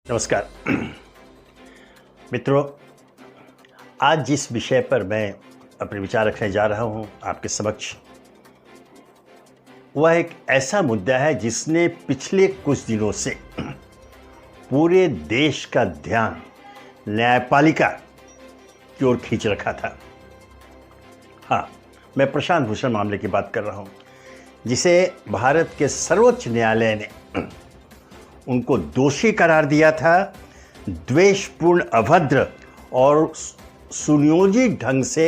नमस्कार मित्रों, आज जिस विषय पर मैं अपने विचार रखने जा रहा हूं आपके समक्ष, वह एक ऐसा मुद्दा है जिसने पिछले कुछ दिनों से पूरे देश का ध्यान न्यायपालिका की ओर खींच रखा था। हाँ, मैं प्रशांत भूषण मामले की बात कर रहा हूं, जिसे भारत के सर्वोच्च न्यायालय ने उनको दोषी करार दिया था द्वेषपूर्ण, अभद्र और सुनियोजित ढंग से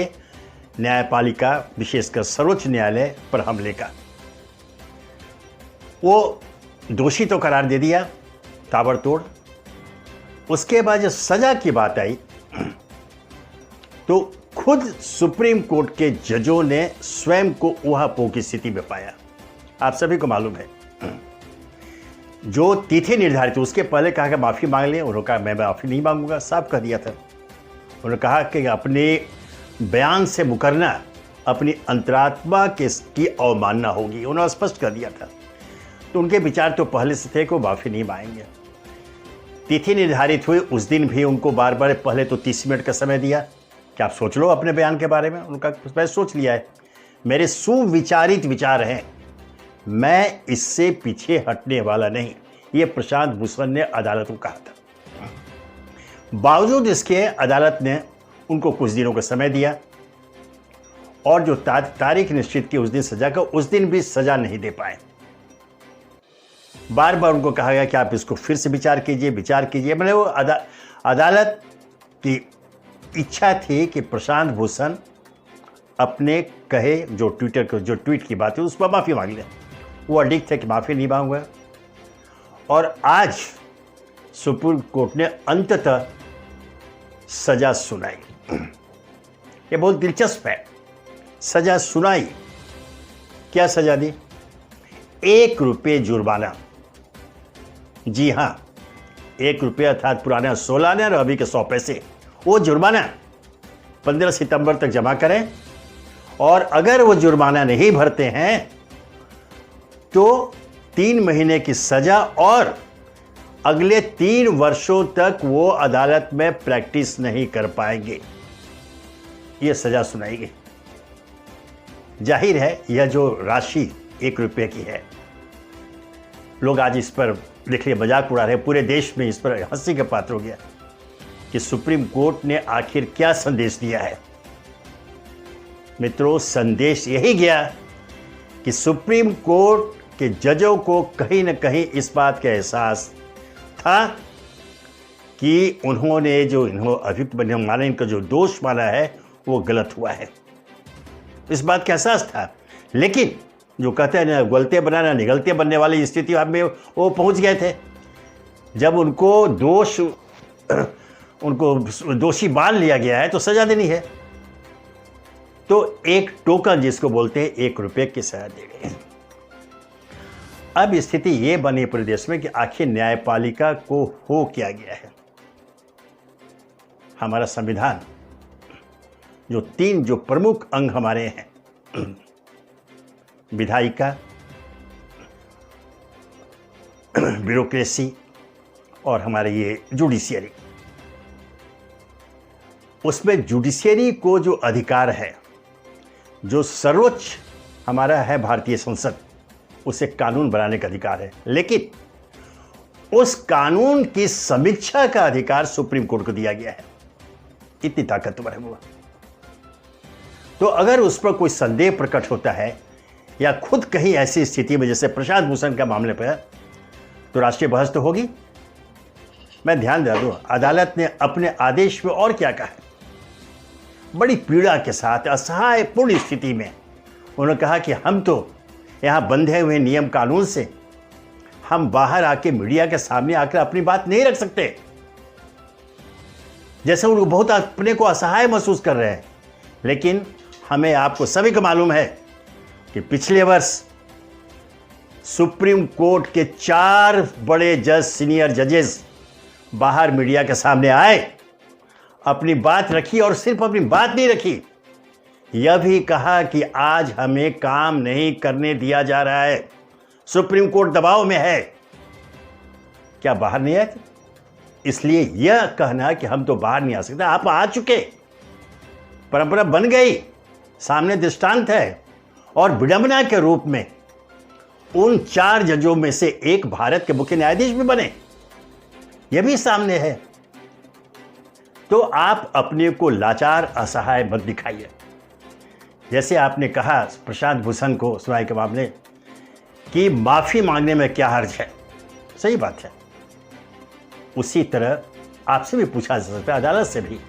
न्यायपालिका, विशेषकर सर्वोच्च न्यायालय पर हमले का। वो दोषी तो करार दे दिया ताबड़तोड़। उसके बाद जब सजा की बात आई तो खुद सुप्रीम कोर्ट के जजों ने स्वयं को ऊहापोह की स्थिति में पाया। आप सभी को मालूम है, जो तिथि निर्धारित थी उसके पहले कहा कि माफ़ी मांग लें। उन्होंने कहा मैं माफ़ी नहीं मांगूंगा, साफ कह दिया था। उन्होंने कहा कि अपने बयान से मुकरना अपनी अंतरात्मा की अवमानना होगी, उन्होंने स्पष्ट कर दिया था। तो उनके विचार तो पहले से थे कि वो माफ़ी नहीं मांगेंगे। तिथि निर्धारित हुई उस दिन भी उनको बार बार पहले तो 30 मिनट का समय दिया कि आप सोच लो अपने बयान के बारे में। उनका मैं सोच लिया है, मेरे सुविचारित विचार हैं, मैं इससे पीछे हटने वाला नहीं, ये प्रशांत भूषण ने अदालत को कहा था। बावजूद इसके अदालत ने उनको कुछ दिनों का समय दिया और जो तारीख निश्चित की उस दिन सजा का, उस दिन भी सजा नहीं दे पाए। बार बार उनको कहा गया कि आप इसको फिर से विचार कीजिए। मतलब वो अदालत की इच्छा थी कि प्रशांत भूषण अपने कहे जो ट्वीट की बात है उस पर माफ़ी मांग लें। वो अडिग थे कि माफ़ी नहीं मांगूंगा। और आज सुप्रीम कोर्ट ने अंततः सजा सुनाई। ये बहुत दिलचस्प है, सजा सुनाई। क्या सजा दी? 1 रुपये जुर्माना। जी हाँ, 1 रुपये अर्थात पुराना 16 आने और अभी के 100 पैसे, वो जुर्माना 15 सितंबर तक जमा करें। और अगर वो जुर्माना नहीं भरते हैं तो 3 महीने की सजा और अगले 3 वर्षों तक वो अदालत में प्रैक्टिस नहीं कर पाएंगे। ये सजा सुनाई गई। जाहिर है यह जो राशि 1 रुपये की है, लोग आज इस पर देखिए मजाक उड़ा रहे, पूरे देश में इस पर हंसी का पात्र हो गया कि सुप्रीम कोर्ट ने आखिर क्या संदेश दिया है। मित्रों, संदेश यही गया कि सुप्रीम कोर्ट के जजों को कहीं न कहीं इस बात का एहसास था कि उन्होंने जो अभियुक्त माना, इनका जो दोष माना है वो गलत हुआ है। इस बात का एहसास था। लेकिन जो कहते हैं ना, गलते बनाना निगलते बनने वाली स्थिति में वो पहुंच गए थे। जब उनको दोषी मान लिया गया है तो सजा देनी है। तो एक टोकन जिसको बोलते हैं 1 रुपये की सजा दे गए। अब स्थिति ये बनी पूरे देश में कि आखिर न्यायपालिका को हो क्या गया है। हमारा संविधान जो 3 जो प्रमुख अंग हमारे हैं, विधायिका, ब्यूरोक्रेसी और हमारे ये जुडिशियरी, उसमें जुडिशियरी को जो अधिकार है, जो सर्वोच्च हमारा है भारतीय संसद, उसे कानून बनाने का अधिकार है। लेकिन उस कानून की समीक्षा का अधिकार सुप्रीम कोर्ट को दिया गया है। इतनी ताकतवर है वो। तो अगर उस पर कोई संदेह प्रकट होता है या खुद कहीं ऐसी स्थिति में, जैसे प्रशांत भूषण के मामले पर, तो राष्ट्रीय बहस तो होगी। मैं ध्यान दिला दूं, अदालत ने अपने आदेश में और क्या कहा है। बड़ी पीड़ा के साथ, असहायपूर्ण स्थिति में उन्होंने कहा कि हम तो यहाँ बंधे हुए नियम कानून से हम बाहर आके मीडिया के सामने आकर अपनी बात नहीं रख सकते। जैसे उनको बहुत अपने को असहाय महसूस कर रहे हैं। लेकिन हमें, आपको सभी को मालूम है कि पिछले वर्ष सुप्रीम कोर्ट के 4 बड़े जज, सीनियर जजेस बाहर मीडिया के सामने आए, अपनी बात रखी और सिर्फ अपनी बात नहीं रखी, यह भी कहा कि आज हमें काम नहीं करने दिया जा रहा है, सुप्रीम कोर्ट दबाव में है। क्या बाहर नहीं आए थे? इसलिए यह कहना कि हम तो बाहर नहीं आ सकते, आप आ चुके, परंपरा बन गई, सामने दृष्टांत है, और विडंबना के रूप में उन 4 जजों में से एक भारत के मुख्य न्यायाधीश भी बने, यह भी सामने है। तो आप अपने को लाचार असहाय मत दिखाइए। जैसे आपने कहा प्रशांत भूषण को सुनाई के मामले कि माफी मांगने में क्या हर्ज है, सही बात है। उसी तरह आपसे भी पूछा जा सकता है, अदालत से भी,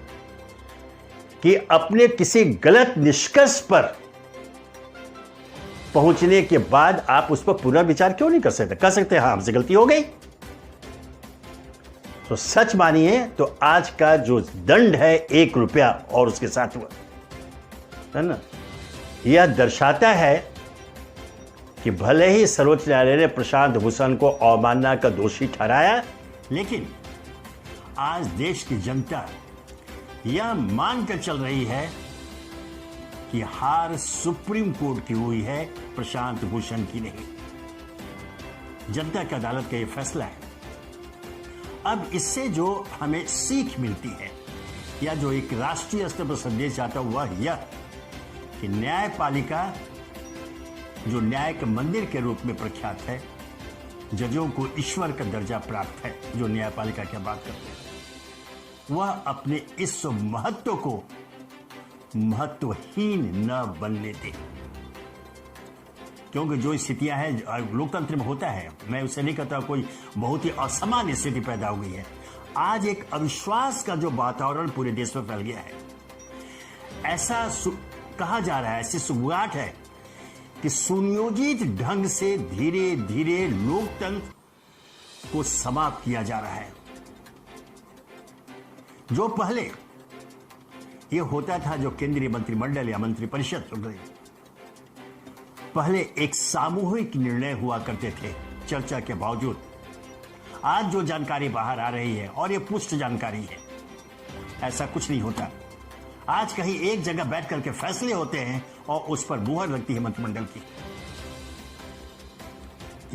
कि अपने किसी गलत निष्कर्ष पर पहुंचने के बाद आप उस पर पुनर्विचार क्यों नहीं कर सकते? कर सकते हैं, हाँ हमसे गलती हो गई। तो सच मानिए तो आज का जो दंड है 1 रुपया और उसके साथ हुआ है ना, यह दर्शाता है कि भले ही सर्वोच्च न्यायालय ने प्रशांत भूषण को अवमानना का दोषी ठहराया, लेकिन आज देश की जनता यह मानकर चल रही है कि हार सुप्रीम कोर्ट की हुई है, प्रशांत भूषण की नहीं। जनता की अदालत का यह फैसला है। अब इससे जो हमें सीख मिलती है या जो एक राष्ट्रीय स्तर पर संदेश आता है वह यह कि न्यायपालिका जो न्याय के मंदिर के रूप में प्रख्यात है, जजों को ईश्वर का दर्जा प्राप्त है, जो न्यायपालिका की बात करते हैं, वह अपने इस महत्व को महत्वहीन न बनने दे। क्योंकि जो स्थितियां हैं लोकतंत्र में होता है, मैं उसे नहीं कहता कोई बहुत ही असामान्य स्थिति पैदा हुई है। आज एक अविश्वास का जो वातावरण पूरे देश में फैल गया है, ऐसा कहा जा रहा है, ऐसी सुगुगाहट है कि सुनियोजित ढंग से धीरे धीरे लोकतंत्र को समाप्त किया जा रहा है। जो पहले ये होता था, जो केंद्रीय मंत्रिमंडल या मंत्रिपरिषद चल रही, पहले एक सामूहिक निर्णय हुआ करते थे चर्चा के बावजूद। आज जो जानकारी बाहर आ रही है, और ये पुष्ट जानकारी है, ऐसा कुछ नहीं होता। आज कहीं एक जगह बैठ करके फैसले होते हैं और उस पर मुहर लगती है मंत्रिमंडल की।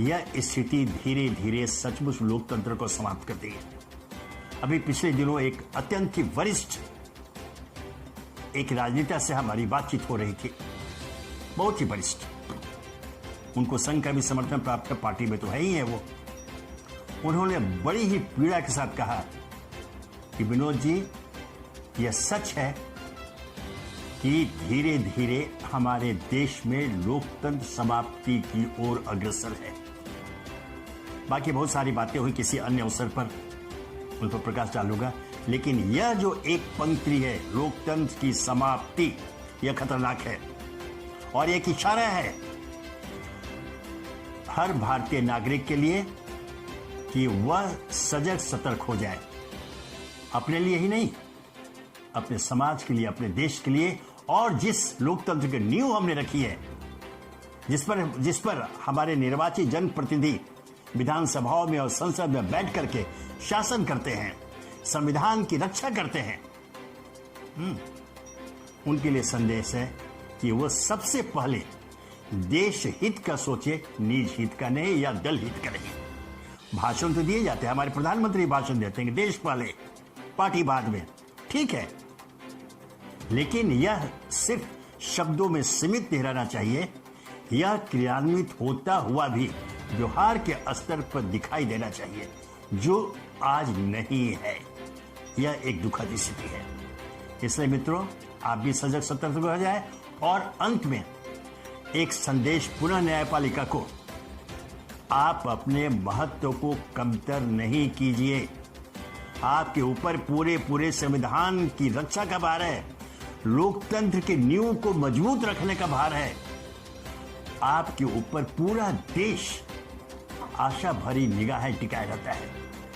यह स्थिति धीरे धीरे सचमुच लोकतंत्र को समाप्त करती है। अभी पिछले दिनों एक अत्यंत ही वरिष्ठ एक राजनेता से हमारी बातचीत हो रही थी, बहुत ही वरिष्ठ, उनको संघ का भी समर्थन प्राप्त पार्टी में तो है ही है वो। उन्होंने बड़ी ही पीड़ा के साथ कहा कि विनोद जी, यह सच है कि धीरे धीरे हमारे देश में लोकतंत्र समाप्ति की ओर अग्रसर है। बाकी बहुत सारी बातें हुई, किसी अन्य अवसर पर उन पर प्रकाश डालूंगा, लेकिन यह जो एक पंक्ति है, लोकतंत्र की समाप्ति, यह खतरनाक है और एक इशारा है हर भारतीय नागरिक के लिए कि वह सजग सतर्क हो जाए, अपने लिए ही नहीं, अपने समाज के लिए, अपने देश के लिए, और जिस लोकतंत्र की नींव हमने रखी है, जिस पर हमारे निर्वाचित जनप्रतिनिधि विधानसभाओं में और संसद में बैठ करके शासन करते हैं, संविधान की रक्षा करते हैं, उनके लिए संदेश है कि वो सबसे पहले देश हित का सोचे, निज हित का नहीं या दल हित का नहीं। भाषण तो दिए जाते हैं, हमारे प्रधानमंत्री भाषण देते हैं कि देश पहले पार्टी बाद में, ठीक है, लेकिन यह सिर्फ शब्दों में सीमित नहीं रहना चाहिए, यह क्रियान्वित होता हुआ भी व्यवहार के स्तर पर दिखाई देना चाहिए, जो आज नहीं है। यह एक दुखद स्थिति है। इसलिए मित्रों, आप भी सजग सतर्क हो जाए। और अंत में एक संदेश पुनः न्यायपालिका को, आप अपने महत्व को कमतर नहीं कीजिए। आपके ऊपर पूरे संविधान की रक्षा का भार है, लोकतंत्र की नींव को मजबूत रखने का भार है। आपके ऊपर पूरा देश आशा भरी निगाहें टिकाए रहता है।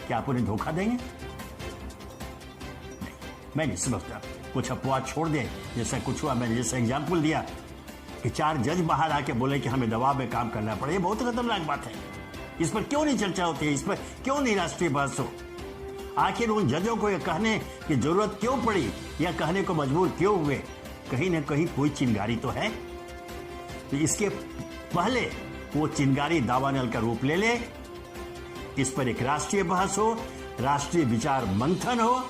क्या आप उन्हें धोखा देंगे? नहीं, मैं नहीं समझता। कुछ अपवाद छोड़ दें, जैसा कुछ हुआ, मैंने जैसे एग्जाम्पल दिया कि 4 जज बाहर आके बोले कि हमें दबाव में काम करना पड़े, ये बहुत खतरनाक बात है। इस पर क्यों नहीं चर्चा होती है? इस पर क्यों नहीं राष्ट्रीय बहस हो? आखिर उन जजों को यह कहने की जरूरत क्यों पड़ी या कहने को मजबूर क्यों हुए? कहीं ना कहीं कोई चिंगारी तो है। तो इसके पहले वो चिंगारी दावानल का रूप ले ले, इस पर एक राष्ट्रीय बहस हो, राष्ट्रीय विचार मंथन हो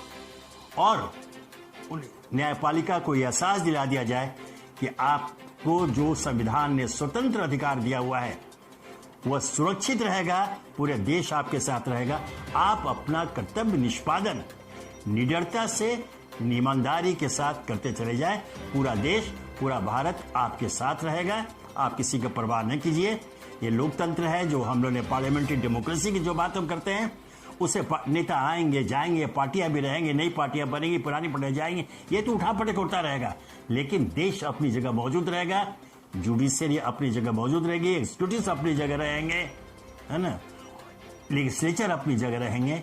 और न्यायपालिका को यह एहसास दिला दिया जाए कि आपको जो संविधान ने स्वतंत्र अधिकार दिया हुआ है वह सुरक्षित रहेगा, पूरे देश आपके साथ रहेगा। आप अपना कर्तव्य निष्पादन निडरता से, ईमानदारी के साथ करते चले जाएं। पूरा देश, पूरा भारत आपके साथ रहेगा। आप किसी का परवाह न कीजिए। ये लोकतंत्र है जो हम लोग ने पार्लियामेंट्री डेमोक्रेसी की जो बात हम करते हैं, उसे नेता आएंगे जाएंगे, पार्टियां भी रहेंगे, नई पार्टियां बनेंगी, पुरानी पार्टियां जाएंगी, ये तो उठा पटक होता रहेगा। लेकिन देश अपनी जगह मौजूद रहेगा, जुडिशियरी अपनी जगह मौजूद रहेगी, एग्जीक्यूटिव अपनी जगह रहेंगे, है ना, लेजिस्लेचर अपनी जगह रहेंगे।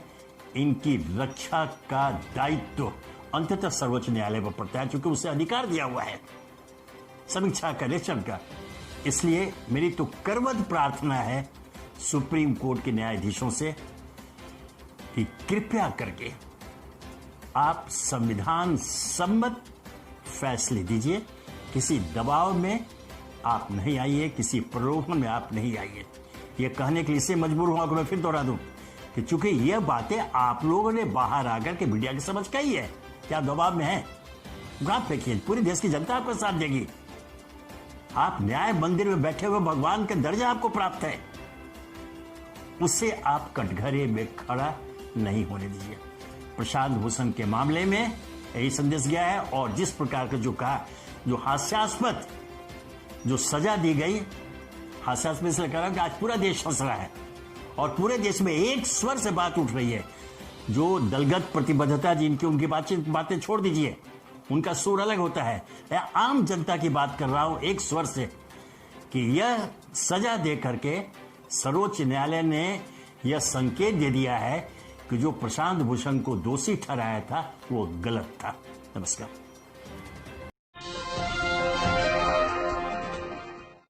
इनकी रक्षा का दायित्व अंततः सर्वोच्च न्यायालय पर पड़ता है, क्योंकि उसे अधिकार दिया हुआ है समीक्षा का, निरीक्षण का। इसलिए मेरी तो करवद प्रार्थना है सुप्रीम कोर्ट के न्यायाधीशों से कि कृपया करके आप संविधान सम्मत फैसले दीजिए। किसी दबाव में आप नहीं आइए, किसी प्रलोभन में आप नहीं आइए। यह कहने के लिए इसे मजबूर हुआ कि मैं फिर दोहरा दूं कि चूंकि यह बातें आप लोगों ने बाहर आकर के मीडिया की समझ कही है, क्या दबाव में है, आप देखिए पूरी देश की जनता आपका साथ देगी। आप न्याय मंदिर में बैठे हुए भगवान का दर्जा आपको प्राप्त है, उससे आप कटघरे में खड़ा नहीं होने दीजिए। प्रशांत भूषण के मामले में यही संदेश गया है। और जिस प्रकार का जो कहा, जो हास्यास्पद जो सजा दी गई, हास्यास्पद इसलिए कह रहा हूं कि आज पूरा देश हंस रहा है और पूरे देश में एक स्वर से बात उठ रही है। जो दलगत प्रतिबद्धता जिनकी, उनकी बातें छोड़ दीजिए, उनका सुर अलग होता है। मैं आम जनता की बात कर रहा हूं एक स्वर से कि यह सजा दे करके सर्वोच्च न्यायालय ने यह संकेत दे दिया है कि जो प्रशांत भूषण को दोषी ठहराया था वो गलत था। नमस्कार।